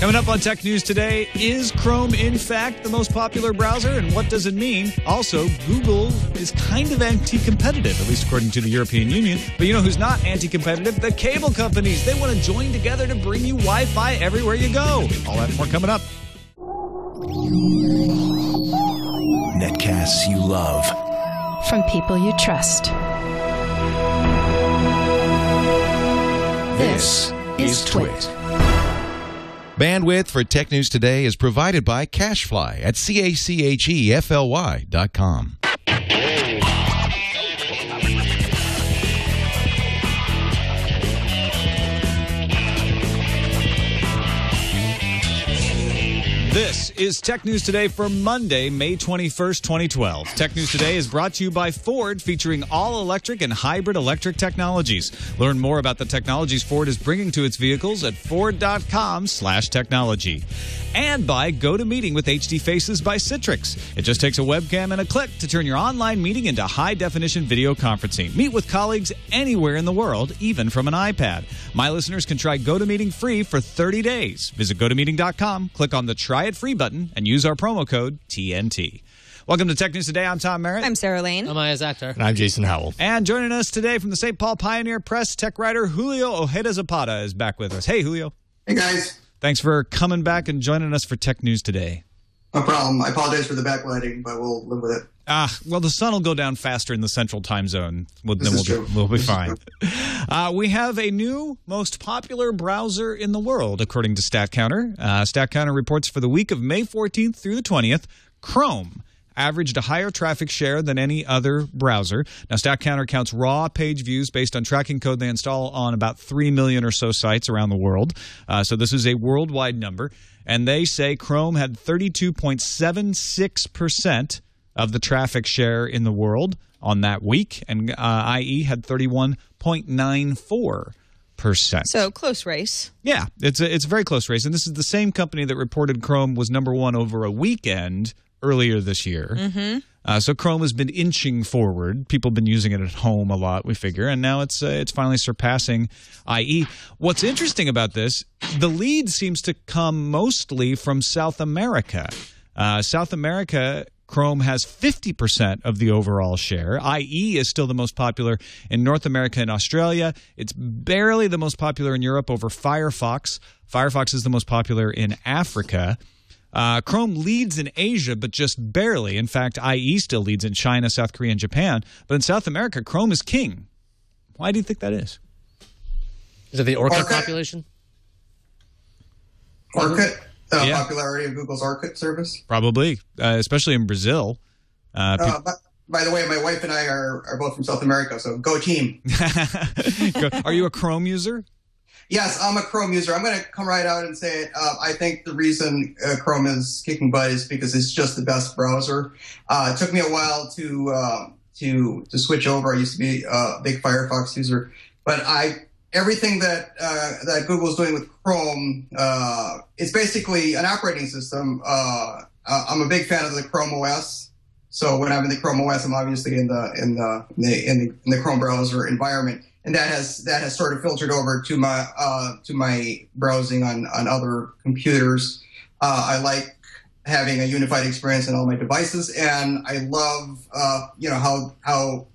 Coming up on Tech News today, is Chrome in fact the most popular browser, and what does it mean? Also, Google is kind of anti-competitive, at least according to the European Union. But you know who's not anti-competitive? The cable companies. They want to join together to bring you Wi-Fi everywhere you go. All that and more coming up. Netcasts you love. From people you trust. This is TWiT. Bandwidth for Tech News Today is provided by Cachefly at CACHEFLY.com. This is Tech News Today for Monday, May 21st, 2012. Tech News Today is brought to you by Ford, featuring all-electric and hybrid electric technologies. Learn more about the technologies Ford is bringing to its vehicles at Ford.com/technology. And by GoToMeeting with HD Faces by Citrix. It just takes a webcam and a click to turn your online meeting into high-definition video conferencing. Meet with colleagues anywhere in the world, even from an iPad. My listeners can try GoToMeeting free for 30 days. Visit GoToMeeting.com, click on the Try It Free button, and use our promo code TNT. Welcome to Tech News Today. I'm Tom Merritt. I'm Sarah Lane. I'm Iyaz Akhtar. And I'm Jason Howell. And joining us today from the St. Paul Pioneer Press, tech writer Julio Ojeda-Zapata is back with us. Hey, Julio. Hey, guys. Thanks for coming back and joining us for Tech News Today. No problem. I apologize for the backlighting, but we'll live with it. Well, the sun will go down faster in the central time zone. We'll be fine. We have a new most popular browser in the world, according to StatCounter. StatCounter reports for the week of May 14th through the 20th, Chrome averaged a higher traffic share than any other browser. Now, StatCounter counts raw page views based on tracking code they install on about 3 million or so sites around the world. So this is a worldwide number. And they say Chrome had 32.76% of the traffic share in the world on that week, and IE had 31.94%. So, close race. Yeah, it's a very close race. And this is the same company that reported Chrome was number one over a weekend earlier this year. Mm-hmm. So Chrome has been inching forward. People have been using it at home a lot, we figure, and now it's finally surpassing IE. What's interesting about this, the lead seems to come mostly from South America. South America, Chrome has 50% of the overall share. IE is still the most popular in North America and Australia. It's barely the most popular in Europe over Firefox. Firefox is the most popular in Africa. Chrome leads in Asia, but just barely. In fact, IE still leads in China, South Korea, and Japan. But in South America, Chrome is king. Why do you think that is? Is it the Orkut population? Orkut? Popularity of Google's Orkut service? Probably, especially in Brazil. By the way, my wife and I are both from South America, so go team. Are you a Chrome user? Yes, I'm a Chrome user. I'm going to come right out and say it. I think the reason Chrome is kicking butt is because it's just the best browser. It took me a while to switch over. I used to be a big Firefox user, but everything that Google's doing with Chrome, it's basically an operating system. I'm a big fan of the Chrome OS. So when I'm in the Chrome OS, I'm obviously in the Chrome browser environment. And that has sort of filtered over to my browsing on other computers. I like having a unified experience on all my devices, and I love how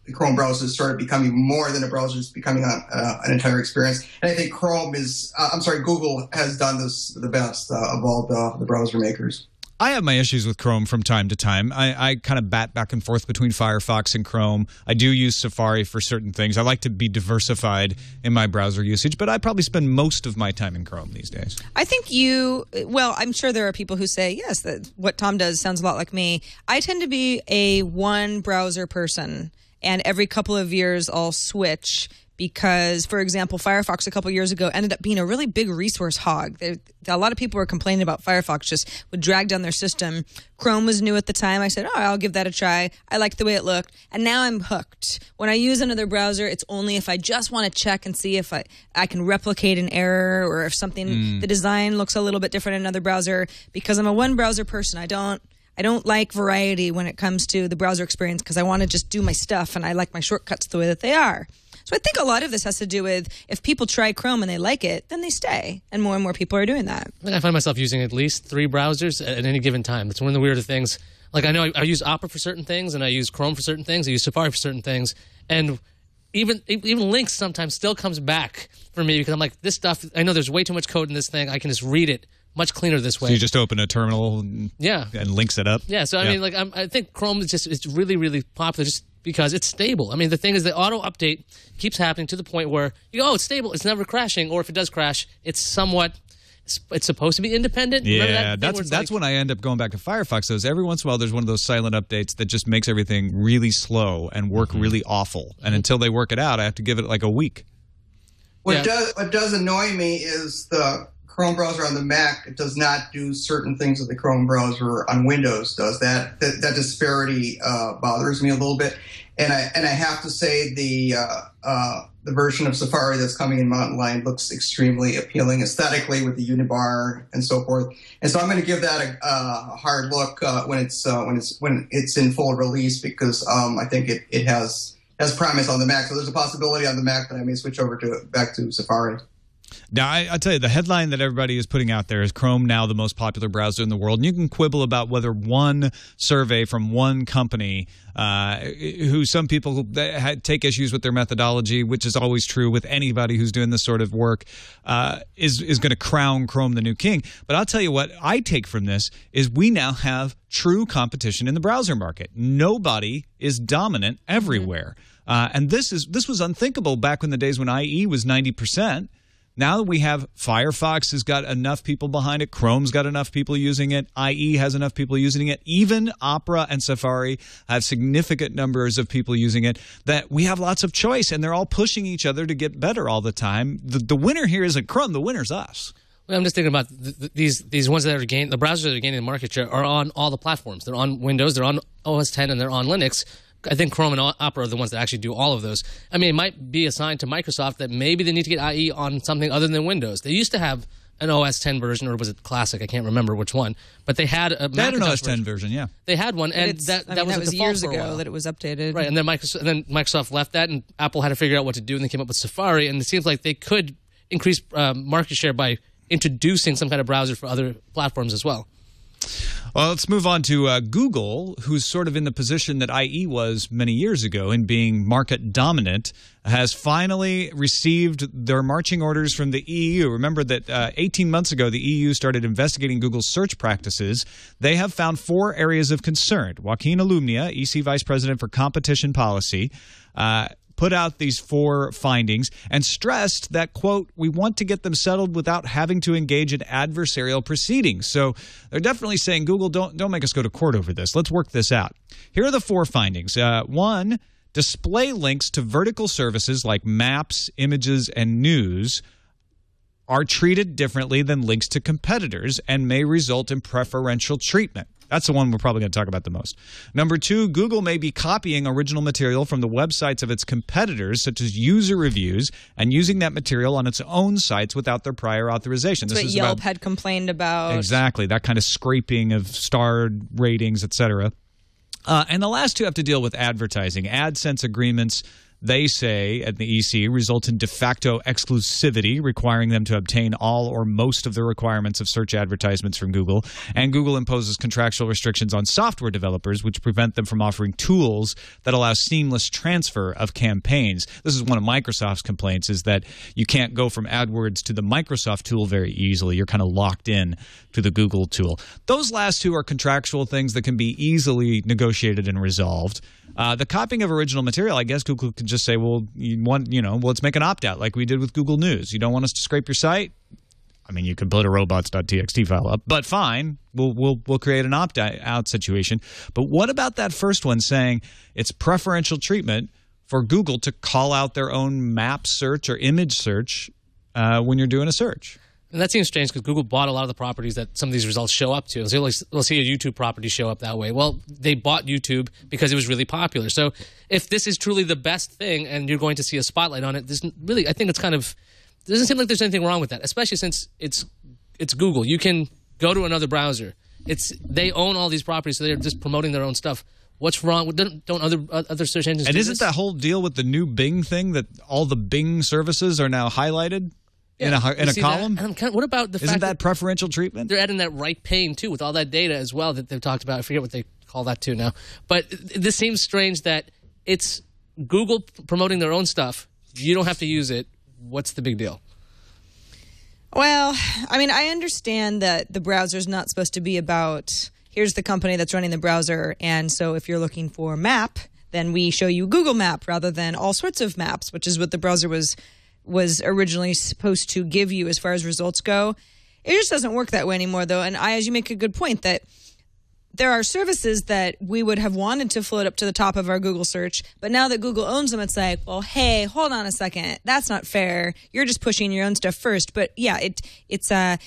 the Chrome browser is sort of becoming more than a browser; it's becoming an entire experience. And I think Google has done this the best of all the browser makers. I have my issues with Chrome from time to time. I kind of bat back and forth between Firefox and Chrome. I do use Safari for certain things. I like to be diversified in my browser usage, but I probably spend most of my time in Chrome these days. I think I'm sure there are people who say, yes, that what Tom does sounds a lot like me. I tend to be a one browser person, and every couple of years I'll switch. Because, for example, Firefox a couple years ago ended up being a really big resource hog. A lot of people were complaining about Firefox just would drag down their system. Chrome was new at the time. I said, I'll give that a try. I liked the way it looked. And now I'm hooked. When I use another browser, it's only if I just want to check and see if I can replicate an error or if something, the design looks a little bit different in another browser. Because I'm a one browser person, I don't like variety when it comes to the browser experience because I want to just do my stuff and I like my shortcuts the way that they are. So I think a lot of this has to do with if people try Chrome and they like it, then they stay. And more people are doing that. I find myself using at least 3 browsers at any given time. It's one of the weirder things. Like I know I use Opera for certain things, and I use Chrome for certain things. I use Safari for certain things. And even links sometimes still comes back for me because I'm like, this stuff, I know there's way too much code in this thing. I can just read it much cleaner this way. So you just open a terminal and links it up? Yeah, so I mean, like I think Chrome is it's really, really popular just because it's stable. I mean, the thing is the auto-update keeps happening to the point where you go, oh, it's stable, it's never crashing, or if it does crash, it's somewhat... It's supposed to be independent. Yeah, that's when I end up going back to Firefox. Though, every once in a while, there's one of those silent updates that just makes everything really slow and work really awful. And until they work it out, I have to give it like a week. What does annoy me is the Chrome browser on the Mac. It does not do certain things that the Chrome browser on Windows does. That disparity bothers me a little bit. And I have to say the version of Safari that's coming in Mountain Lion looks extremely appealing aesthetically with the unibar and so forth. And so I'm going to give that a hard look when it's in full release because I think it has promise on the Mac. So there's a possibility on the Mac that I may switch over back to Safari. Now, I tell you, the headline that everybody is putting out there is Chrome now the most popular browser in the world. And you can quibble about whether one survey from one company, who some people take issues with their methodology, which is always true with anybody who's doing this sort of work, is going to crown Chrome the new king. But I'll tell you what I take from this is we now have true competition in the browser market. Nobody is dominant everywhere. And this was unthinkable back in the days when IE was 90%. Now that we have Firefox has got enough people behind it, Chrome's got enough people using it, IE has enough people using it, even Opera and Safari have significant numbers of people using it, that we have lots of choice, and they're all pushing each other to get better all the time. The winner here isn't Chrome, the winner's us. Well, I'm just thinking about these ones that are gaining, the browsers that are gaining market share are on all the platforms. They're on Windows, they're on OS X, and they're on Linux. I think Chrome and Opera are the ones that actually do all of those. I mean, it might be a sign to Microsoft that maybe they need to get IE on something other than Windows. They used to have an OS X version, or was it Classic? I can't remember which one. But they had a an OS X version, yeah. They had one, and that was years ago that it was updated. Right, and then Microsoft left that, and Apple had to figure out what to do, and they came up with Safari, and it seems like they could increase market share by introducing some kind of browser for other platforms as well. Well, let's move on to Google, who's sort of in the position that IE was many years ago in being market dominant, has finally received their marching orders from the EU. Remember that 18 months ago, the EU started investigating Google's search practices. They have found 4 areas of concern. Joaquin Alumnia, EC Vice President for Competition Policy, put out these 4 findings and stressed that, quote, we want to get them settled without having to engage in adversarial proceedings. So they're definitely saying, Google, don't make us go to court over this. Let's work this out. Here are the 4 findings. 1, display links to vertical services like maps, images, and news are treated differently than links to competitors and may result in preferential treatment. That's the one we're probably going to talk about the most. Number 2, Google may be copying original material from the websites of its competitors, such as user reviews, and using that material on its own sites without their prior authorization. That's what Yelp had complained about. Exactly, that kind of scraping of star ratings, etc. And the last 2 have to deal with advertising. AdSense agreements, they say at the EC, result in de facto exclusivity, requiring them to obtain all or most of the requirements of search advertisements from Google. And Google imposes contractual restrictions on software developers, which prevent them from offering tools that allow seamless transfer of campaigns. This is one of Microsoft's complaints, is that you can't go from AdWords to the Microsoft tool very easily. You're kind of locked in to the Google tool. Those last 2 are contractual things that can be easily negotiated and resolved. The copying of original material, I guess Google could just say, well, let's make an opt-out like we did with Google News. You don't want us to scrape your site? I mean, you could put a robots.txt file up, but fine, we'll create an opt-out situation. But what about that first one saying it's preferential treatment for Google to call out their own map search or image search when you're doing a search? And that seems strange because Google bought a lot of the properties that some of these results show up to. So we'll see a YouTube property show up that way. Well, they bought YouTube because it was really popular. So if this is truly the best thing and you're going to see a spotlight on it, I think it's kind of – it doesn't seem like there's anything wrong with that, especially since it's Google. You can go to another browser. They own all these properties, so they're just promoting their own stuff. What's wrong? Don't other search engines? And do isn't this? that whole deal with the new Bing thing that all the Bing services are now highlighted in a column? What about the fact Isn't that preferential treatment? they're adding that right pane too with all that data as well that they've talked about? I forget what they call that too now. But this seems strange that it's Google promoting their own stuff. You don't have to use it. What's the big deal? Well, I mean, I understand that the browser's not supposed to be about, here's the company that's running the browser, and so if you're looking for map, then we show you Google Map rather than all sorts of maps, which is what the browser was originally supposed to give you as far as results go. It just doesn't work that way anymore, though. And as you make a good point, that there are services that we would have wanted to float up to the top of our Google search, but now that Google owns them, it's like, well, hey, hold on a second, that's not fair. You're just pushing your own stuff first. But yeah, it's not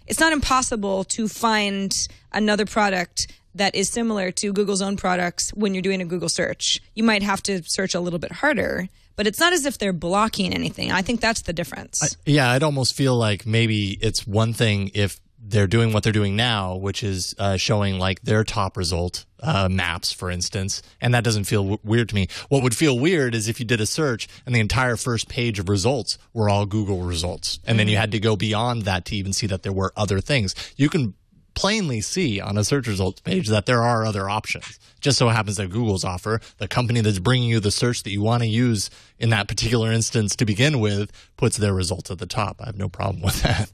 impossible to find another product that is similar to Google's own products when you're doing a Google search. You might have to search a little bit harder, but it's not as if they're blocking anything. I think that's the difference. I'd almost feel like maybe it's one thing if they're doing what they're doing now, which is showing like their top result maps, for instance, and that doesn't feel weird to me. What would feel weird is if you did a search and the entire first page of results were all Google results, and then you had to go beyond that to even see that there were other things. You can plainly see on a search results page that there are other options. Just so happens that Google's offer, the company that's bringing you the search that you want to use in that particular instance to begin with, puts their results at the top. I have no problem with that.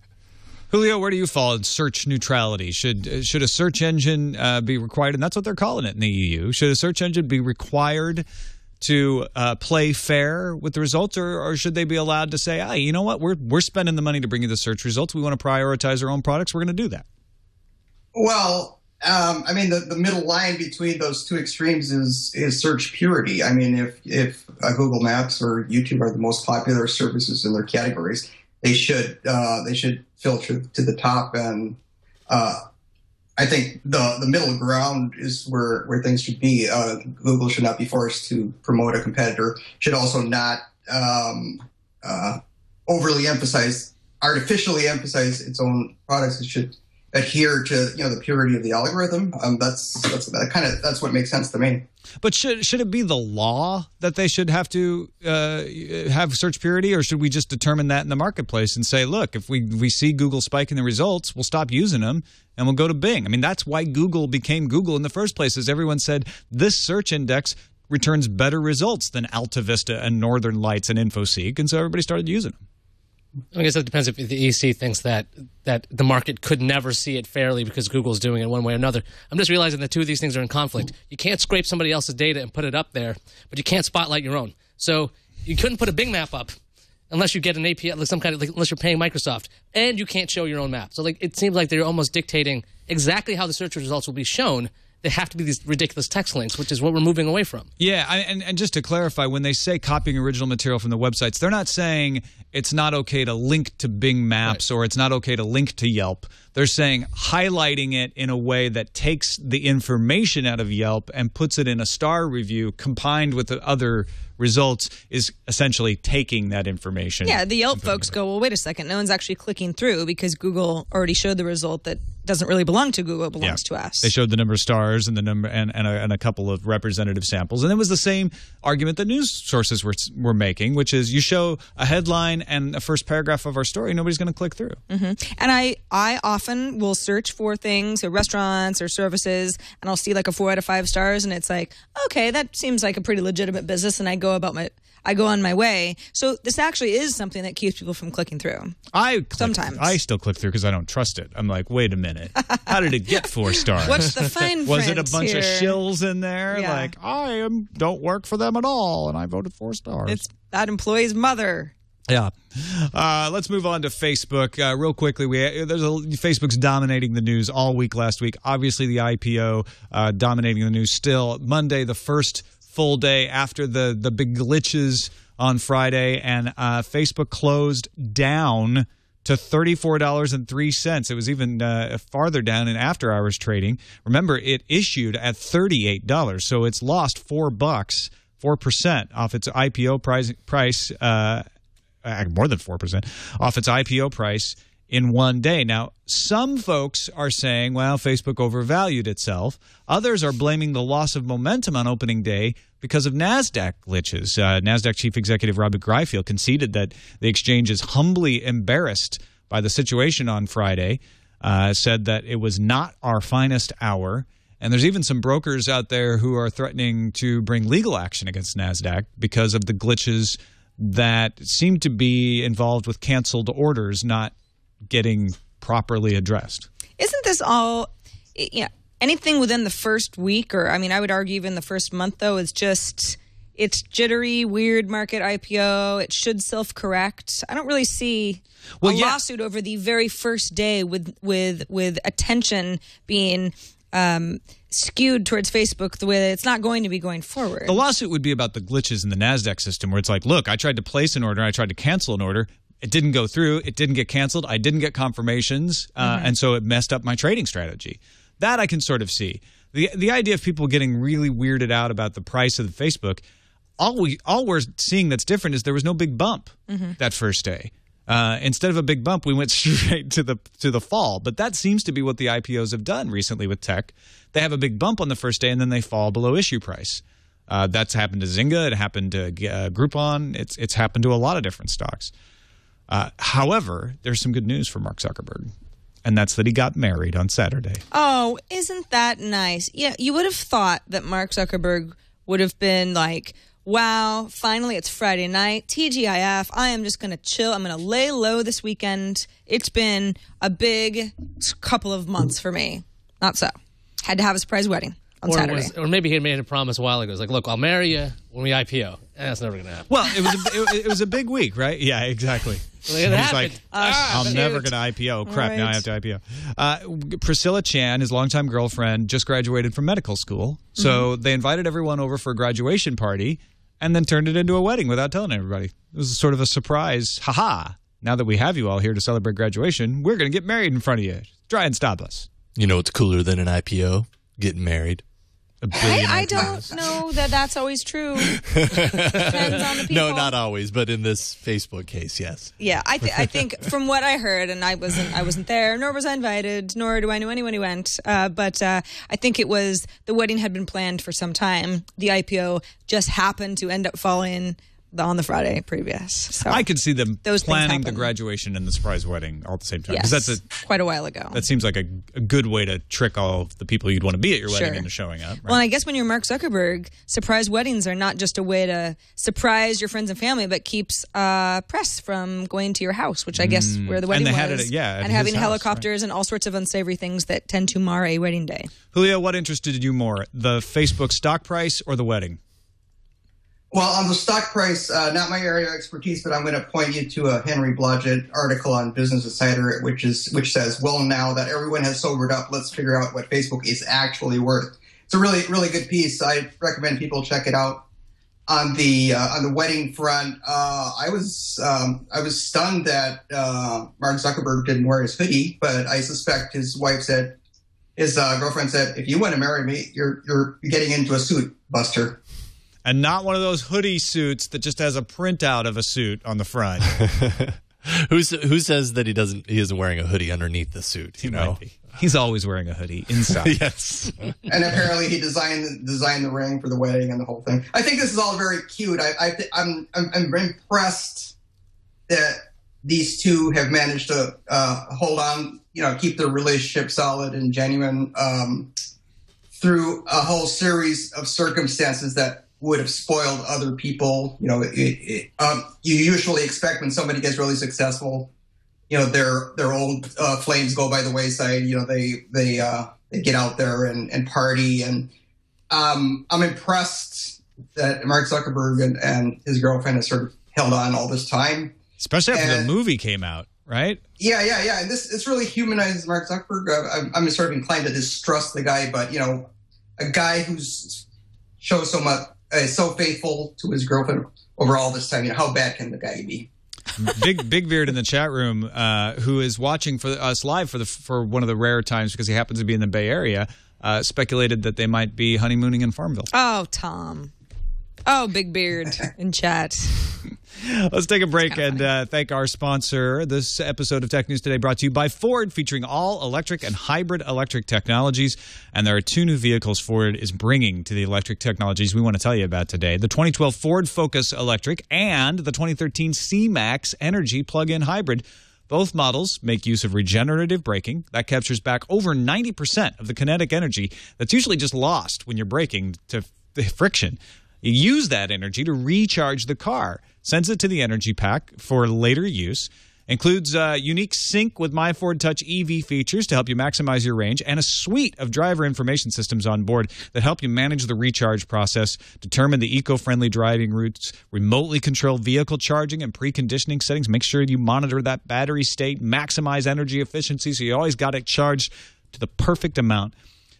Julio, where do you fall in search neutrality? Should a search engine be required, and that's what they're calling it in the EU, should a search engine be required to play fair with the results, or should they be allowed to say, you know what, we're spending the money to bring you the search results, we want to prioritize our own products, we're going to do that? Well, I mean, the middle line between those two extremes is search purity. I mean, if Google Maps or YouTube are the most popular services in their categories, they should filter to the top, and I think the middle ground is where things should be. Google should not be forced to promote a competitor. Should also not artificially emphasize its own products. It should adhere to the purity of the algorithm. That's what makes sense to me. But should it be the law that they should have to have search purity, or should we just determine that in the marketplace and say, look, if we see Google spiking the results, we'll stop using them and we'll go to Bing? I mean, that's why Google became Google in the first place, is everyone said this search index returns better results than Alta Vista and Northern Lights and InfoSeek, and so everybody started using them. I guess it depends if the EC thinks that the market could never see it fairly because Google's doing it one way or another. I'm just realizing that two of these things are in conflict. You can't scrape somebody else's data and put it up there, but you can't spotlight your own. So you couldn't put a Bing map up unless you get an API, like some kind of, unless you're paying Microsoft, and you can't show your own map. So it seems like they're almost dictating exactly how the search results will be shown. They have to be these ridiculous text links, which is what we're moving away from. Yeah, and just to clarify, when they say copying original material from the websites, they're not saying it's not okay to link to Bing Maps, right, or it's not okay to link to Yelp. They're saying highlighting it in a way that takes the information out of Yelp and puts it in a star review combined with the other results is essentially taking that information. Yeah, the Yelp folks go, well, wait a second, no one's actually clicking through because Google already showed the result that doesn't really belong to Google, it belongs to us. They showed the number of stars and the number and a couple of representative samples. And it was the same argument that news sources were making, which is you show a headline and a first paragraph of our story, nobody's going to click through. Mm-hmm. And I often will search for things, or restaurants or services, and I'll see like a 4 out of 5 stars, and it's like, okay, that seems like a pretty legitimate business, and I go on my way. So this actually is something that keeps people from clicking through. Sometimes I still click through because I don't trust it. I'm like, wait a minute, how did it get 4 stars? What's the fine print? Was it a bunch of shills in there? Yeah. Like, I don't work for them at all, and I voted 4 stars. It's that employee's mother. Yeah. Let's move on to Facebook real quickly. Facebook's dominating the news all week last week. Obviously, the IPO dominating the news still. Monday, the first full day after the big glitches on Friday, and Facebook closed down to $34.03. It was even farther down in after-hours trading. Remember, it issued at $38, so it's lost $4, 4% off its IPO price. More than 4% off its IPO price, in one day. Now, some folks are saying, well, Facebook overvalued itself. Others are blaming the loss of momentum on opening day because of NASDAQ glitches. NASDAQ chief executive Robert Greifeld conceded that the exchange is humbly embarrassed by the situation on Friday, said that it was not our finest hour. And there's even some brokers out there who are threatening to bring legal action against NASDAQ because of the glitches that seem to be involved with canceled orders not getting properly addressed. Isn't this all, anything within the first week, or I would argue even the first month, though, is just, it's jittery, weird market IPO. It should self-correct. I don't really see a lawsuit over the very first day with attention being skewed towards Facebook the way that it's not going to be going forward. The lawsuit would be about the glitches in the NASDAQ system where it's like, look, I tried to place an order, I tried to cancel an order. It didn't go through. It didn't get canceled. I didn't get confirmations, and so it messed up my trading strategy. That I can sort of see. The idea of people getting really weirded out about the price of the Facebook, all we're seeing that's different is there was no big bump that first day. Instead of a big bump, we went straight to the fall. But that seems to be what the IPOs have done recently with tech. They have a big bump on the first day, and then they fall below issue price. That's happened to Zynga. It happened to Groupon. It's happened to a lot of different stocks. However, there's some good news for Mark Zuckerberg, and that's that he got married on Saturday. Oh, isn't that nice? Yeah, you would have thought that Mark Zuckerberg would have been like, wow, finally it's Friday night, TGIF, I am just going to chill. I'm going to lay low this weekend. It's been a big couple of months for me. Not so. Had to have a surprise wedding on Saturday. Or maybe he had made a promise a while ago. It's like, look, I'll marry you when we IPO. That's never going to happen. Well, it was a big week, right? Yeah, exactly. It happened. Like, I'm never going to IPO. Crap, right. Now I have to IPO. Priscilla Chan, his longtime girlfriend, just graduated from medical school. So they invited everyone over for a graduation party and then turned it into a wedding without telling everybody. It was sort of a surprise. Ha-ha. Now that we have you all here to celebrate graduation, we're going to get married in front of you. Try and stop us. You know what's cooler than an IPO? Getting married. I don't know that that's always true. Depends on the people. No, not always, but in this Facebook case, yes. Yeah, I think from what I heard, and I wasn't there, nor was I invited, nor do I know anyone who went. But I think it was the wedding had been planned for some time. The IPO just happened to end up falling on the Friday previous. So I could see them planning the graduation and the surprise wedding all at the same time. Yes, that's quite a while ago. That seems like a good way to trick all of the people you'd want to be at your wedding into showing up. Right? Well, I guess when you're Mark Zuckerberg, surprise weddings are not just a way to surprise your friends and family, but keeps press from going to your house, which I guess where the wedding was. And having house, helicopters and all sorts of unsavory things that tend to mar a wedding day. Julio, what interested you more, the Facebook stock price or the wedding? Well, on the stock price, not my area of expertise, but I'm going to point you to a Henry Blodgett article on Business Insider, which says, well, now that everyone has sobered up, let's figure out what Facebook is actually worth. It's a really, really good piece. I recommend people check it out. On the wedding front, I was stunned that Mark Zuckerberg didn't wear his hoodie, but I suspect his girlfriend said, if you want to marry me, you're getting into a suit, Buster. And not one of those hoodie suits that just has a printout of a suit on the front. Who says that he isn't wearing a hoodie underneath the suit? You know, he's always wearing a hoodie inside. Yes. And apparently he designed the ring for the wedding and the whole thing. I think this is all very cute. I'm impressed that these two have managed to hold on, keep their relationship solid and genuine through a whole series of circumstances that would have spoiled other people. You usually expect when somebody gets really successful, their old flames go by the wayside. They get out there and party. And I'm impressed that Mark Zuckerberg and his girlfriend have sort of held on all this time. Especially after the movie came out, right? Yeah. And it's really humanizes Mark Zuckerberg. I'm sort of inclined to distrust the guy, but a guy who's shows so much. So faithful to his girlfriend over all this time. How bad can the guy be? Big Beard in the chat room, who is watching for us live for one of the rare times because he happens to be in the Bay Area, speculated that they might be honeymooning in Farmville. Oh, Tom. Oh, Big Beard in chat. Let's take a break and thank our sponsor. This episode of Tech News Today brought to you by Ford, featuring all electric and hybrid electric technologies. And there are two new vehicles Ford is bringing to the electric technologies we want to tell you about today. The 2012 Ford Focus Electric and the 2013 C-Max Energy Plug-in Hybrid. Both models make use of regenerative braking that captures back over 90% of the kinetic energy that's usually just lost when you're braking to friction. You use that energy to recharge the car, sends it to the energy pack for later use, includes unique sync with My Ford Touch EV features to help you maximize your range, and a suite of driver information systems on board that help you manage the recharge process, determine the eco-friendly driving routes, remotely control vehicle charging and preconditioning settings, make sure you monitor that battery state, maximize energy efficiency so you always got it charged to the perfect amount.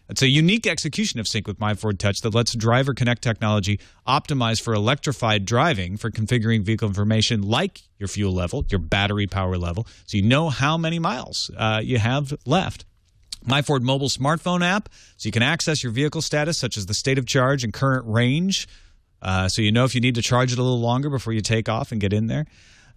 It's a unique execution of Sync with My Ford Touch that lets Driver Connect technology optimize for electrified driving for configuring vehicle information like your fuel level, your battery power level, so you know how many miles you have left. My Ford mobile smartphone app, so you can access your vehicle status, such as the state of charge and current range, so you know if you need to charge it a little longer before you take off and get in there.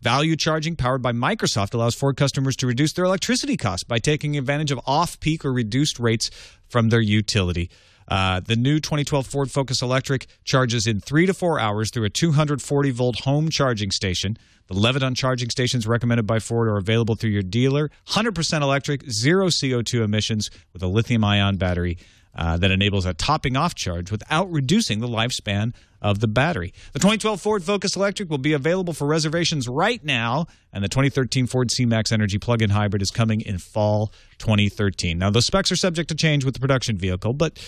Value charging, powered by Microsoft, allows Ford customers to reduce their electricity costs by taking advantage of off-peak or reduced rates from their utility. The new 2012 Ford Focus Electric charges in 3 to 4 hours through a 240-volt home charging station. The Leviton charging stations recommended by Ford are available through your dealer. 100% electric, zero CO2 emissions with a lithium-ion battery that enables a topping-off charge without reducing the lifespan of the battery. The 2012 Ford Focus Electric will be available for reservations right now, and the 2013 Ford C-Max Energy Plug-in Hybrid is coming in fall 2013. Now, the specs are subject to change with the production vehicle, but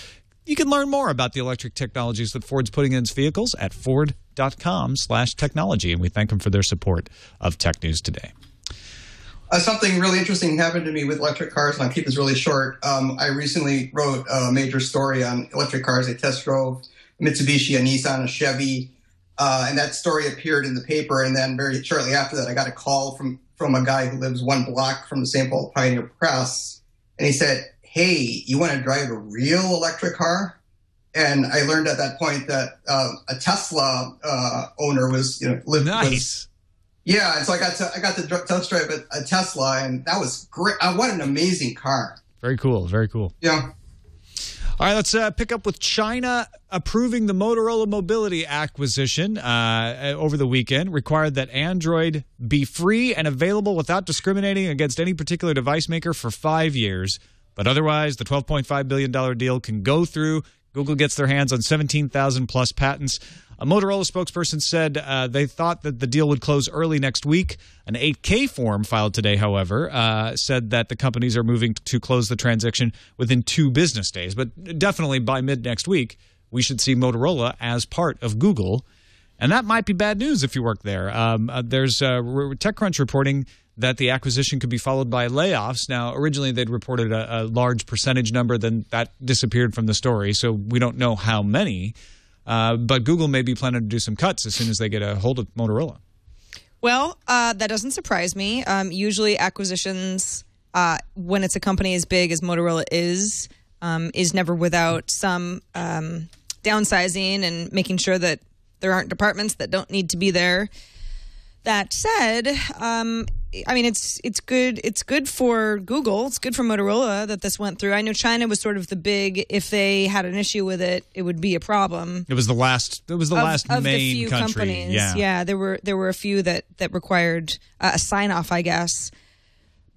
you can learn more about the electric technologies that Ford's putting in its vehicles at ford.com/technology, and we thank them for their support of Tech News Today. Something really interesting happened to me with electric cars, and I'll keep this really short. I recently wrote a major story on electric cars. I test drove a Mitsubishi, a Nissan, a Chevy, and that story appeared in the paper. And then very shortly after that, I got a call from a guy who lives one block from the St. Paul Pioneer Press, and he said, "Hey, you want to drive a real electric car?" And I learned at that point that a Tesla owner was, Nice. Yeah, and so I got to test drive a Tesla, and that was great. What an amazing car! Very cool. Very cool. Yeah. All right, let's pick up with China approving the Motorola Mobility acquisition over the weekend. Required that Android be free and available without discriminating against any particular device maker for 5 years. But otherwise, the $12.5 billion deal can go through. Google gets their hands on 17,000 plus patents. A Motorola spokesperson said they thought that the deal would close early next week. An 8K form filed today, however, said that the companies are moving to close the transaction within 2 business days. But definitely by mid next week, we should see Motorola as part of Google. And that might be bad news if you work there. There's TechCrunch reporting that the acquisition could be followed by layoffs. Now, originally they'd reported a large percentage number, then that disappeared from the story, so we don't know how many. But Google may be planning to do some cuts as soon as they get a hold of Motorola. Well, that doesn't surprise me. Usually acquisitions, when it's a company as big as Motorola is never without some downsizing and making sure that there aren't departments that don't need to be there. That said, I mean, it's good. It's good for Google. It's good for Motorola that this went through. I know China was sort of the big. If they had an issue with it, it would be a problem. It was the last. It was the last of main the few country. companies. Yeah, there were a few that required a sign off, I guess.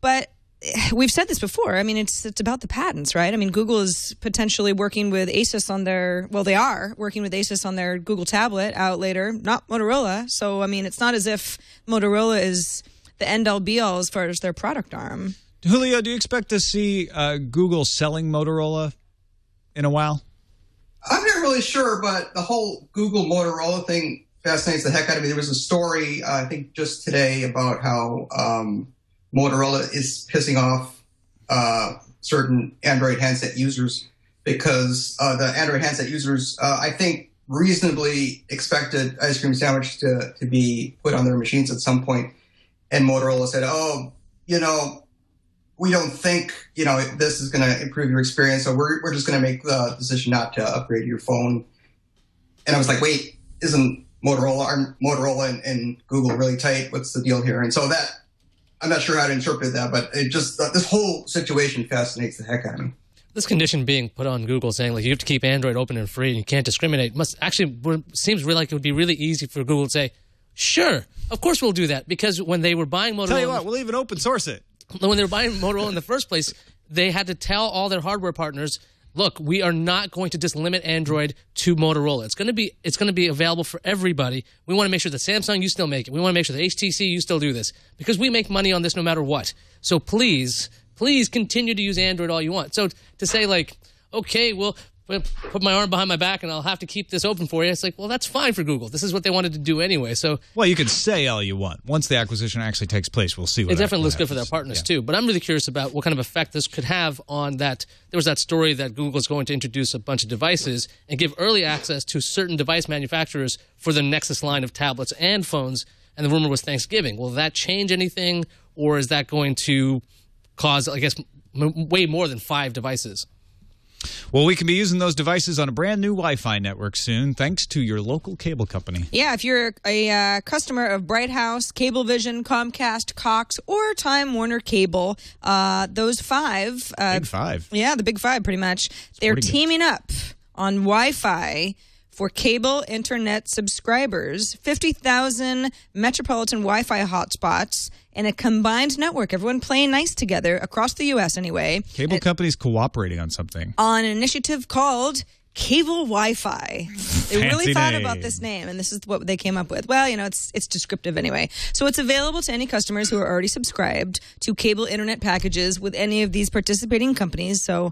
But we've said this before. I mean, it's about the patents, right? I mean, Google is potentially working with Asus on their. Well, they are working with Asus on their Google tablet out later, not Motorola. So, I mean, it's not as if Motorola is the end-all be-all as far as their product arm. Julio, do you expect to see Google selling Motorola in a while? I'm not really sure, but the whole Google Motorola thing fascinates the heck out of me. There was a story, I think just today, about how Motorola is pissing off certain Android handset users because the Android handset users, I think, reasonably expected ice cream sandwich to be put on their machines at some point. And Motorola said, "Oh, we don't think, this is going to improve your experience. So we're just going to make the decision not to upgrade your phone." And I was like, wait, isn't Motorola and Google really tight? What's the deal here? And so that, I'm not sure how to interpret that, but it just, this whole situation fascinates the heck out of me. This condition being put on Google saying like you have to keep Android open and free and you can't discriminate must actually seems really like it would be really easy for Google to say, sure, of course we'll do that, because when they were buying Motorola, Tell you what, we'll even open source it. When they were buying Motorola in the first place, they had to tell all their hardware partners, look, we are not going to just limit Android to Motorola. It's going to be available for everybody. We want to make sure that Samsung, you still make it. We want to make sure that HTC, you still do this, because we make money on this no matter what. So please continue to use Android all you want. So to say like, okay, well, put my arm behind my back and I'll have to keep this open for you. It's like, well, that's fine for Google. This is what they wanted to do anyway. So, well, you can say all you want. Once the acquisition actually takes place, we'll see what it definitely looks happens. good for their partners too. But I'm really curious about what kind of effect this could have on that. There was that story that Google is going to introduce a bunch of devices and give early access to certain device manufacturers for the Nexus line of tablets and phones. And the rumor was Thanksgiving. Will that change anything, or is that going to cause, I guess, way more than 5 devices? Well, we can be using those devices on a brand new Wi-Fi network soon, thanks to your local cable company. Yeah, if you're a customer of Bright House, Cablevision, Comcast, Cox, or Time Warner Cable, those 5... Big 5. Yeah, the big 5, pretty much. They're teaming up on Wi-Fi for cable internet subscribers, 50,000 metropolitan Wi-Fi hotspots, and a combined network. Everyone playing nice together across the U.S. anyway. Cable companies cooperating on something. On an initiative called Cable Wi-Fi. They really thought name. about this name, and this is what they came up with. Well, you know, it's descriptive anyway. So it's available to any customers who are already subscribed to cable internet packages with any of these participating companies. So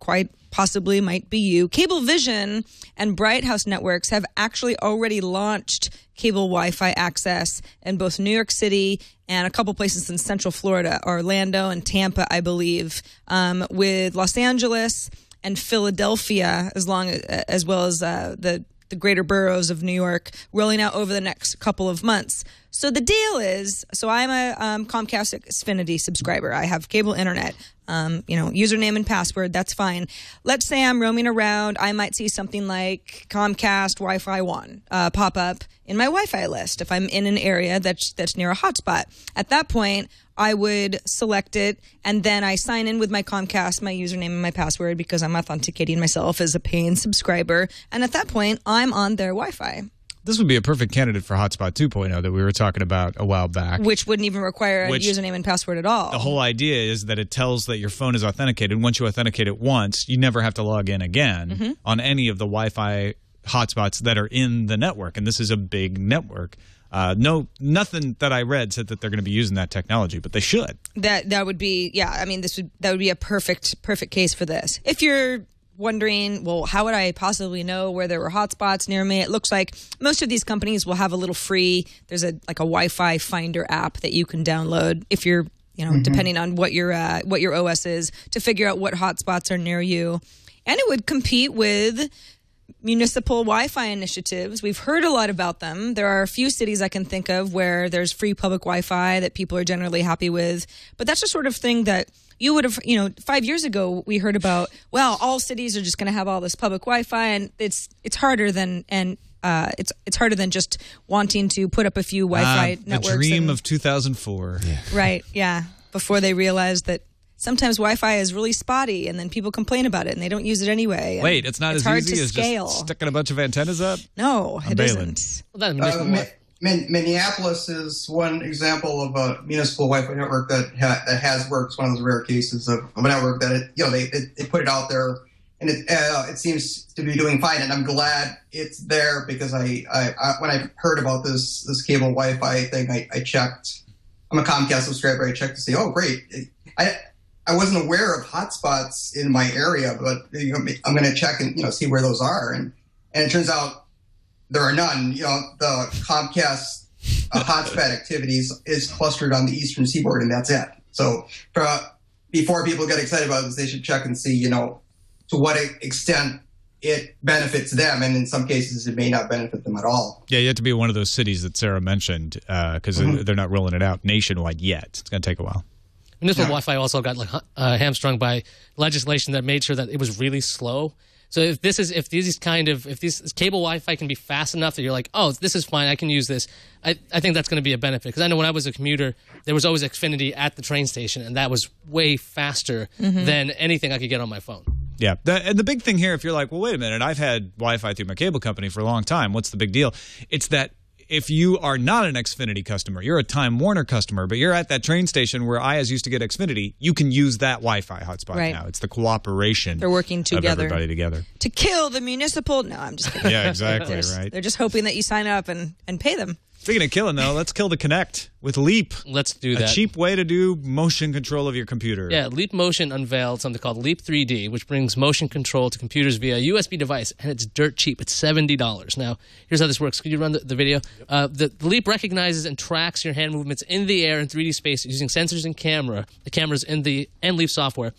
quite possibly might be you. Cablevision and Bright House Networks have actually already launched cable Wi-Fi access in both New York City and a couple places in Central Florida, Orlando and Tampa, I believe, with Los Angeles and Philadelphia, as well as the greater boroughs of New York, rolling out over the next couple of months. So the deal is, I'm a Comcast Xfinity subscriber. I have cable internet. Username and password, that's fine. Let's say I'm roaming around. I might see something like Comcast Wi-Fi 1 pop up in my Wi-Fi list if I'm in an area that's near a hotspot. At that point, I would select it, and then I sign in with my Comcast, my username and my password, because I'm authenticating myself as a paying subscriber. And at that point, I'm on their Wi-Fi. This would be a perfect candidate for Hotspot 2.0 that we were talking about a while back. Which wouldn't even require a username and password at all. The whole idea is that it tells that your phone is authenticated. Once you authenticate it once, you never have to log in again on any of the Wi-Fi hotspots that are in the network. And this is a big network. Nothing that I read said that they're going to be using that technology, but they should. That would be, that would be a perfect case for this. If you're wondering, well, how would I possibly know where there were hotspots near me? It looks like most of these companies will have a little free, there's a Wi-Fi finder app that you can download if you're, depending on what your OS is, to figure out what hotspots are near you. And it would compete with municipal Wi-Fi initiatives. We've heard a lot about them. There are a few cities I can think of where there's free public Wi-Fi that people are generally happy with. But that's the sort of thing that you would have, 5 years ago we heard about, well, all cities are just going to have all this public Wi-Fi, and it's harder than it's harder than just wanting to put up a few Wi-Fi networks. The dream of 2004. Yeah. Right, yeah. Before they realized that sometimes Wi-Fi is really spotty, and then people complain about it, and they don't use it anyway. Wait, it's not as hard easy to as scale. just sticking a bunch of antennas up? No, it isn't. Well, that Minneapolis is one example of a municipal Wi-Fi network that has worked. It's one of those rare cases of a network that they put it out there, and it seems to be doing fine. And I'm glad it's there, because I when I heard about this cable Wi-Fi thing, I checked. I'm a Comcast subscriber. I checked to see. Oh, great! I wasn't aware of hotspots in my area, but I'm going to check and see where those are, and it turns out there are none. The Comcast hotspot activities is clustered on the eastern seaboard, and that's it. So before people get excited about this, they should check and see, to what extent it benefits them, and in some cases it may not benefit them at all. Yeah, you have to be one of those cities that Sarah mentioned, because they're not rolling it out nationwide yet. It's going to take a while. Municipal Wi-Fi also got hamstrung by legislation that made sure that it was really slow. So if these cable Wi-Fi can be fast enough that you're like, oh, this is fine, I can use this. I think that's going to be a benefit, because I know when I was a commuter, there was always Xfinity at the train station, and that was way faster than anything I could get on my phone. Yeah. And the big thing here, if you're like, well, wait a minute, I've had Wi-Fi through my cable company for a long time. What's the big deal? It's that if you are not an Xfinity customer, you're a Time Warner customer, but you're at that train station where Iyaz used to get Xfinity, you can use that Wi-Fi hotspot now. It's the cooperation. They're working together. Of everybody together. To kill the municipal... No, I'm just kidding. Yeah, exactly, right. They're just hoping that you sign up and pay them. Speaking of killing, though, let's kill the Connect with Leap. Let's do that. A cheap way to do motion control of your computer. Yeah, Leap Motion unveiled something called Leap 3D, which brings motion control to computers via USB device, and it's dirt cheap. It's $70. Now, here's how this works. Could you run the video? The Leap recognizes and tracks your hand movements in the air in 3D space using sensors and cameras in the Leap software.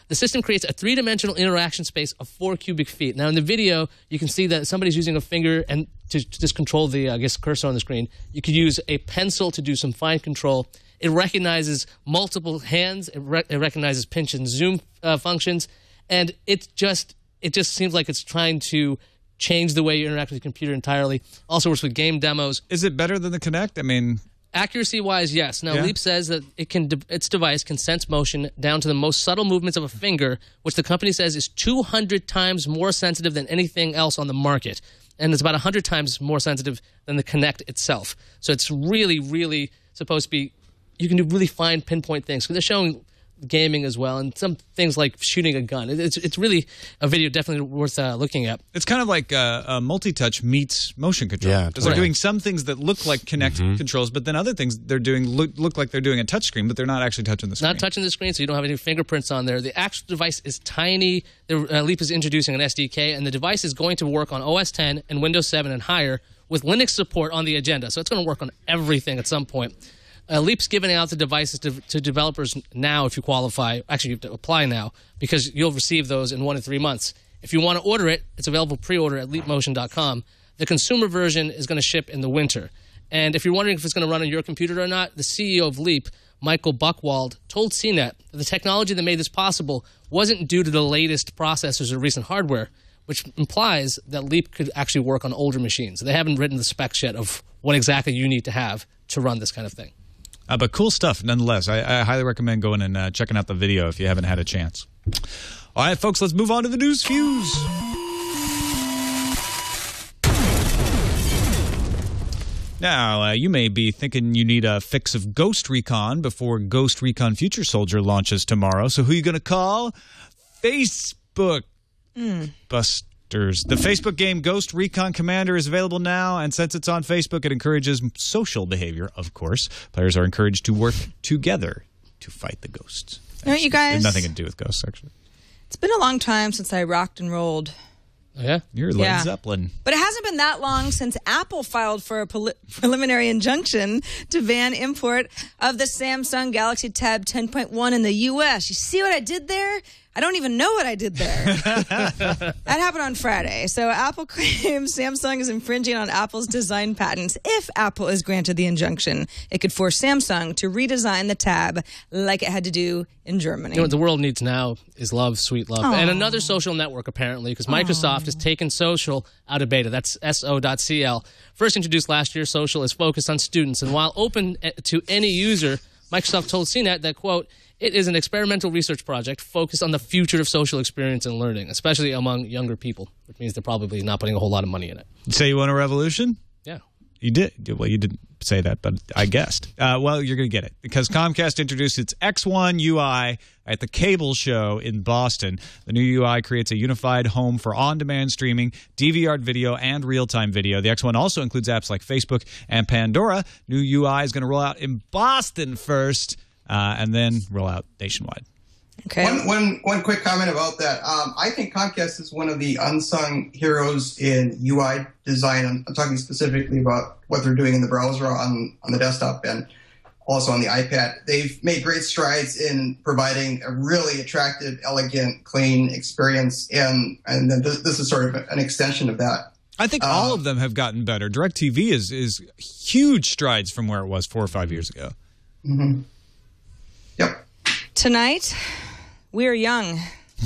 The system creates a three-dimensional interaction space of 4 cubic feet. Now, in the video, you can see that somebody's using a finger and to just control the, cursor on the screen. You could use a pencil to do some fine control. It recognizes multiple hands. It recognizes pinch and zoom functions. And it just seems like it's trying to change the way you interact with the computer entirely. Also works with game demos. Is it better than the Kinect? I mean... Accuracy-wise, yes. Now, Leap says that its device can sense motion down to the most subtle movements of a finger, which the company says is 200 times more sensitive than anything else on the market. And it's about 100 times more sensitive than the Kinect itself. So it's really, really supposed to be... You can do really fine pinpoint things. Because they're showing gaming as well, and some things like shooting a gun. It's really a video definitely worth looking at. It's kind of like a multi-touch meets motion control. Yeah, because they're doing some things that look like Kinect controls, but then other things they're doing look like they're doing a touch screen, but they're not actually touching the screen. Not touching the screen, so you don't have any fingerprints on there. The actual device is tiny. Leap is introducing an SDK, and the device is going to work on OS X and Windows 7 and higher with Linux support on the agenda. So it's going to work on everything at some point. Leap's giving out the devices to developers now if you qualify. Actually, you have to apply now because you'll receive those in 1 to 3 months. If you want to order it, it's available pre-order at leapmotion.com. The consumer version is going to ship in the winter. And if you're wondering if it's going to run on your computer or not, the CEO of Leap, Michael Buchwald, told CNET that the technology that made this possible wasn't due to the latest processors or recent hardware, which implies that Leap could actually work on older machines. They haven't written the specs yet of what exactly you need to have to run this kind of thing. But cool stuff, nonetheless. I highly recommend going and checking out the video if you haven't had a chance. All right, folks, let's move on to the News Fuse. Now, you may be thinking you need a fix of Ghost Recon before Ghost Recon Future Soldier launches tomorrow. So who are you going to call? Facebook Busters. The Facebook game Ghost Recon Commander is available now, and since it's on Facebook, it encourages social behavior, of course. Players are encouraged to work together to fight the ghosts. You know what, you guys? It has nothing to do with ghosts, actually. It's been a long time since I rocked and rolled. Oh, yeah? You're Led Zeppelin. But it hasn't been that long since Apple filed for a preliminary injunction to ban import of the Samsung Galaxy Tab 10.1 in the U.S. You see what I did there? I don't even know what I did there. That happened on Friday. So Apple claims Samsung is infringing on Apple's design patents. If Apple is granted the injunction, it could force Samsung to redesign the Tab like it had to do in Germany. You know what the world needs now is love, sweet love. Aww. And another social network, apparently, because Microsoft has taken social out of beta. That's so.cl. First introduced last year, social is focused on students. And while open to any user, Microsoft told CNET that, quote, it is an experimental research project focused on the future of social experience and learning, especially among younger people, which means they're probably not putting a whole lot of money in it. You say you want a revolution? Yeah. You did. Well, you didn't say that, but I guessed. Well, you're going to get it because Comcast introduced its X1 UI at the Cable Show in Boston. The new UI creates a unified home for on-demand streaming, DVR video, and real-time video. The X1 also includes apps like Facebook and Pandora. New UI is going to roll out in Boston first, and then roll out nationwide. Okay. One quick comment about that. I think Comcast is one of the unsung heroes in UI design. I'm talking specifically about what they're doing in the browser on the desktop and also on the iPad. They've made great strides in providing a really attractive, elegant, clean experience, and then this is sort of an extension of that. I think all of them have gotten better. DirecTV is huge strides from where it was 4 or 5 years ago. Mm-hmm. Yep. Tonight, we are young.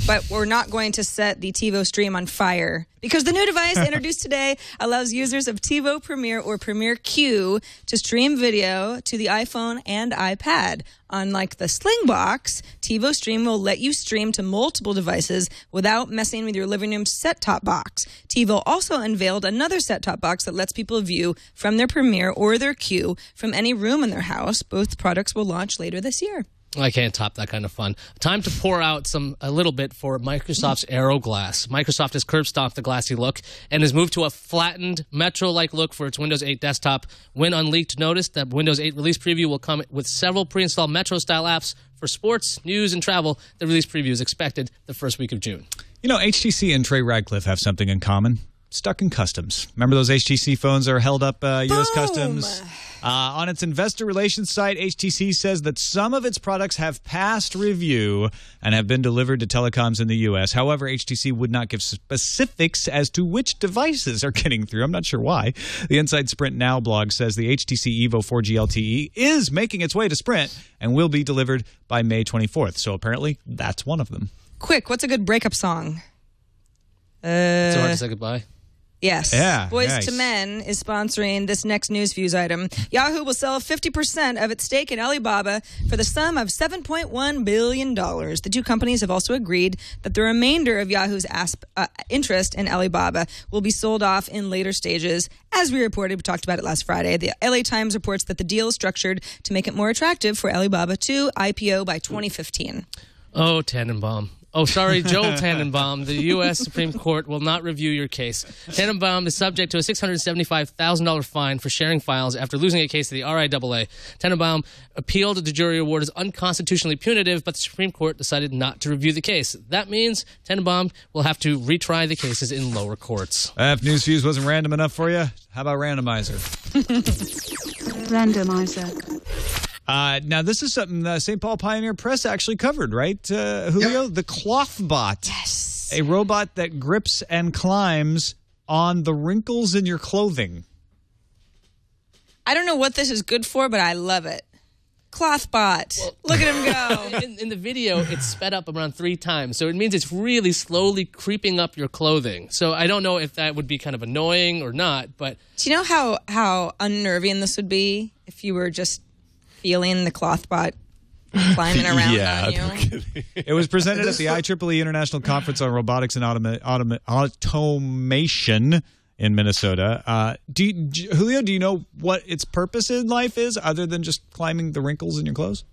but we're not going to set the TiVo Stream on fire because the new device introduced today allows users of TiVo Premiere or Premiere Q to stream video to the iPhone and iPad. Unlike the Slingbox, TiVo Stream will let you stream to multiple devices without messing with your living room set-top box. TiVo also unveiled another set-top box that lets people view from their Premiere or their Q from any room in their house. Both products will launch later this year. I can't top that kind of fun. Time to pour out a little bit for Microsoft's Aero Glass. Microsoft has curb-stomped the glassy look and has moved to a flattened, Metro-like look for its Windows 8 desktop. When unleaked, noticed that Windows 8 release preview will come with several pre-installed Metro-style apps for sports, news, and travel. The release preview is expected the first week of June. You know, HTC and Trey Radcliffe have something in common. Stuck in customs. Remember those HTC phones that are held up U.S. Customs? On its investor relations site, HTC says that some of its products have passed review and have been delivered to telecoms in the U.S. However, HTC would not give specifics as to which devices are getting through. I'm not sure why. The Inside Sprint Now blog says the HTC Evo 4G LTE is making its way to Sprint and will be delivered by May 24th. So apparently, that's one of them. Quick, what's a good breakup song? It's so hard to say goodbye. Yes. Yeah, Boys nice. to Men is sponsoring this next news views item. Yahoo will sell 50% of its stake in Alibaba for the sum of $7.1 billion. The two companies have also agreed that the remainder of Yahoo's interest in Alibaba will be sold off in later stages. As we reported, we talked about it last Friday. The LA Times reports that the deal is structured to make it more attractive for Alibaba to IPO by 2015. Oh, Tannenbaum. Oh, sorry, Joel Tannenbaum. The U.S. Supreme Court will not review your case. Tannenbaum is subject to a $675,000 fine for sharing files after losing a case to the RIAA. Tannenbaum appealed the jury award as unconstitutionally punitive, but the Supreme Court decided not to review the case. That means Tannenbaum will have to retry the cases in lower courts. If News Views wasn't random enough for you, how about Randomizer? Randomizer. Now, this is something St. Paul Pioneer Press actually covered, right, Julio? Yep. The Clothbot. Yes. A robot that grips and climbs on the wrinkles in your clothing. I don't know what this is good for, but I love it. Clothbot. Look at him go. In the video, it's sped up around 3 times, so it means it's really slowly creeping up your clothing. So I don't know if that would be kind of annoying or not, but... Do you know how unnerving this would be if you were just feeling the Clothbot climbing around on you? It was presented at the IEEE International Conference on Robotics and Automation in Minnesota. Julio, do you know what its purpose in life is other than just climbing the wrinkles in your clothes?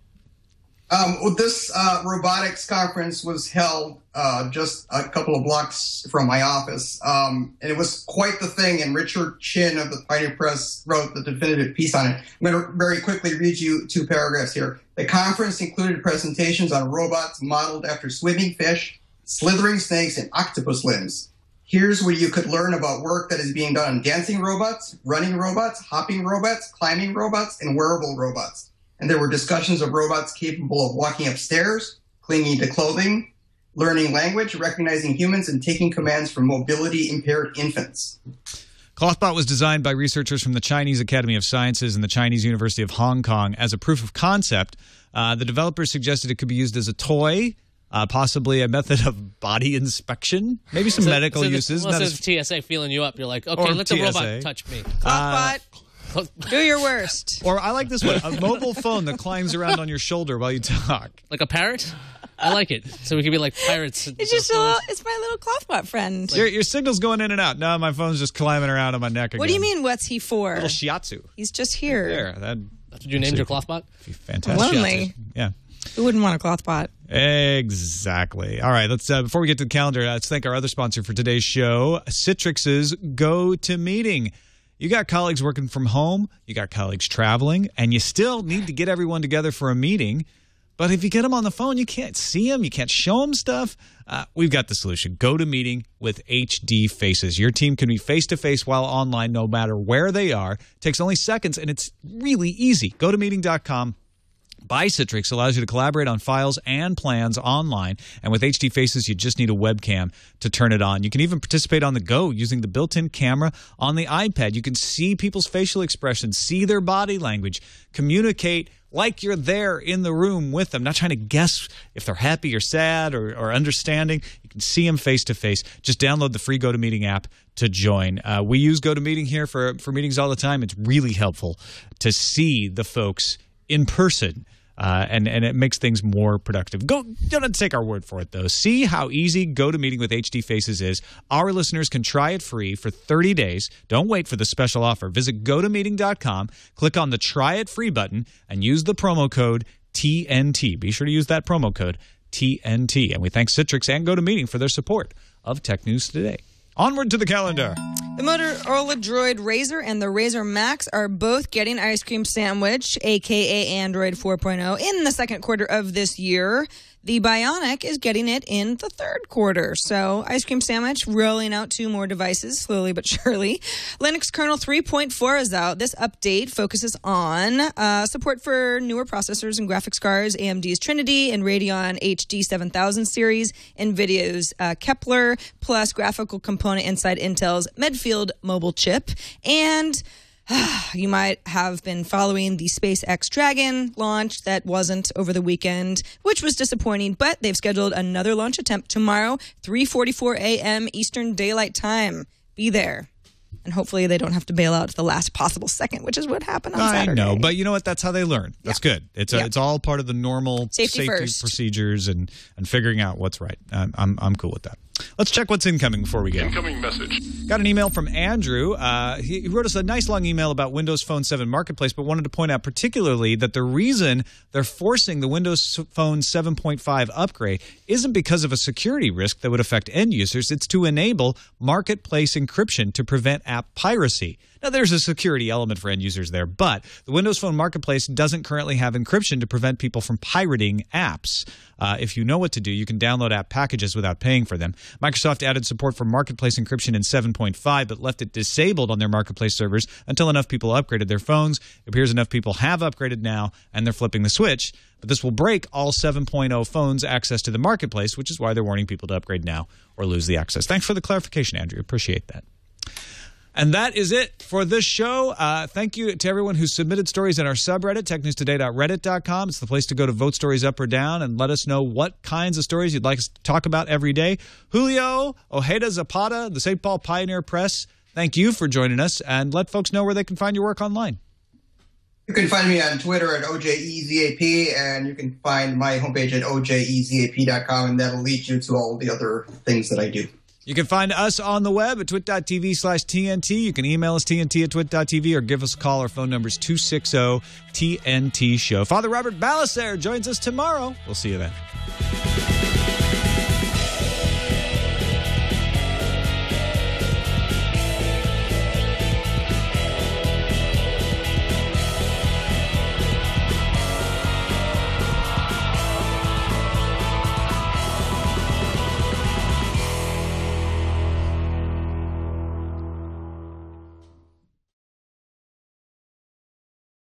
This robotics conference was held just a couple of blocks from my office, and it was quite the thing, and Richard Chin of the Pioneer Press wrote the definitive piece on it. I'm going to very quickly read you 2 paragraphs here. The conference included presentations on robots modeled after swimming fish, slithering snakes, and octopus limbs. Here's where you could learn about work that is being done on dancing robots, running robots, hopping robots, climbing robots, and wearable robots. And there were discussions of robots capable of walking upstairs, clinging to clothing, learning language, recognizing humans, and taking commands from mobility-impaired infants. Clothbot was designed by researchers from the Chinese Academy of Sciences and the Chinese University of Hong Kong as a proof of concept. The developers suggested it could be used as a toy, possibly a method of body inspection, maybe some medical uses. Well, TSA feeling you up. You're like, okay, let the robot touch me. Clothbot. Do your worst. Or I like this one, a mobile phone that climbs around on your shoulder while you talk. Like a parrot? I like it. So we could be like pirates. It's just it's my little Clothbot friend. Your signal's going in and out. No, my phone's just climbing around on my neck again. What do you mean, what's he for? Little shiatsu. He's just here. There. That's what you named your Clothbot? Fantastic. Lonely. Yeah. Who wouldn't want a Clothbot? Exactly. All right, let's before we get to the calendar, let's thank our other sponsor for today's show, Citrix's GoToMeeting. You got colleagues working from home, you got colleagues traveling, and you still need to get everyone together for a meeting. But if you get them on the phone, you can't see them, you can't show them stuff. We've got the solution. GoToMeeting with HD Faces. Your team can be face-to-face while online no matter where they are. It takes only seconds, and it's really easy. GoToMeeting.com. By Citrix allows you to collaborate on files and plans online. And with HD Faces, you just need a webcam to turn it on. You can even participate on the go using the built-in camera on the iPad. You can see people's facial expressions, see their body language, communicate like you're there in the room with them, not trying to guess if they're happy or sad or understanding. You can see them face to face. Just download the free GoToMeeting app to join. We use GoToMeeting here for meetings all the time. It's really helpful to see the folks in person. And it makes things more productive. Don't take our word for it, though. See how easy GoToMeeting with HD Faces is. Our listeners can try it free for 30 days. Don't wait for the special offer. Visit GoToMeeting.com, click on the Try It Free button, and use the promo code TNT. Be sure to use that promo code TNT. And we thank Citrix and GoToMeeting for their support of Tech News Today. Onward to the calendar. The Motorola Droid Razr and the Razr Max are both getting Ice Cream Sandwich, a.k.a. Android 4.0, in the second quarter of this year. The Bionic is getting it in the third quarter. So Ice Cream Sandwich rolling out to more devices, slowly but surely. Linux kernel 3.4 is out. This update focuses on support for newer processors and graphics cards, AMD's Trinity and Radeon HD 7000 series, NVIDIA's Kepler, plus graphical component inside Intel's Medfield mobile chip. And you might have been following the SpaceX Dragon launch that wasn't over the weekend, which was disappointing, but they've scheduled another launch attempt tomorrow, 3:44 a.m. Eastern Daylight Time. Be there. And hopefully they don't have to bail out at the last possible second, which is what happened on Saturday. I know, but you know what? That's how they learn. That's good. It's all part of the normal safety procedures and figuring out what's right. I'm cool with that. Let's check what's incoming before we go. Incoming message. Got an email from Andrew. He wrote us a nice long email about Windows Phone 7 Marketplace, but wanted to point out particularly that the reason they're forcing the Windows Phone 7.5 upgrade isn't because of a security risk that would affect end users. It's to enable marketplace encryption to prevent app piracy. Now, there's a security element for end users there, but the Windows Phone Marketplace doesn't currently have encryption to prevent people from pirating apps. If you know what to do, you can download app packages without paying for them. Microsoft added support for marketplace encryption in 7.5, but left it disabled on their marketplace servers until enough people upgraded their phones. It appears enough people have upgraded now, and they're flipping the switch. But this will break all 7.0 phones' access to the marketplace, which is why they're warning people to upgrade now or lose the access. Thanks for the clarification, Andrew. Appreciate that. And that is it for this show. Thank you to everyone who submitted stories in our subreddit, technewstoday.reddit.com. It's the place to go to vote stories up or down and let us know what kinds of stories you'd like us to talk about every day. Julio, Ojeda-Zapata, the St. Paul Pioneer Press, thank you for joining us, and let folks know where they can find your work online. You can find me on Twitter at OJEZAP, and you can find my homepage at OJEZAP.com, and that'll lead you to all the other things that I do. You can find us on the web at twit.tv/TNT. You can email us TNT@twit.tv or give us a call. Our phone number is 260-TNT-SHOW. Father Robert Balasaire joins us tomorrow. We'll see you then.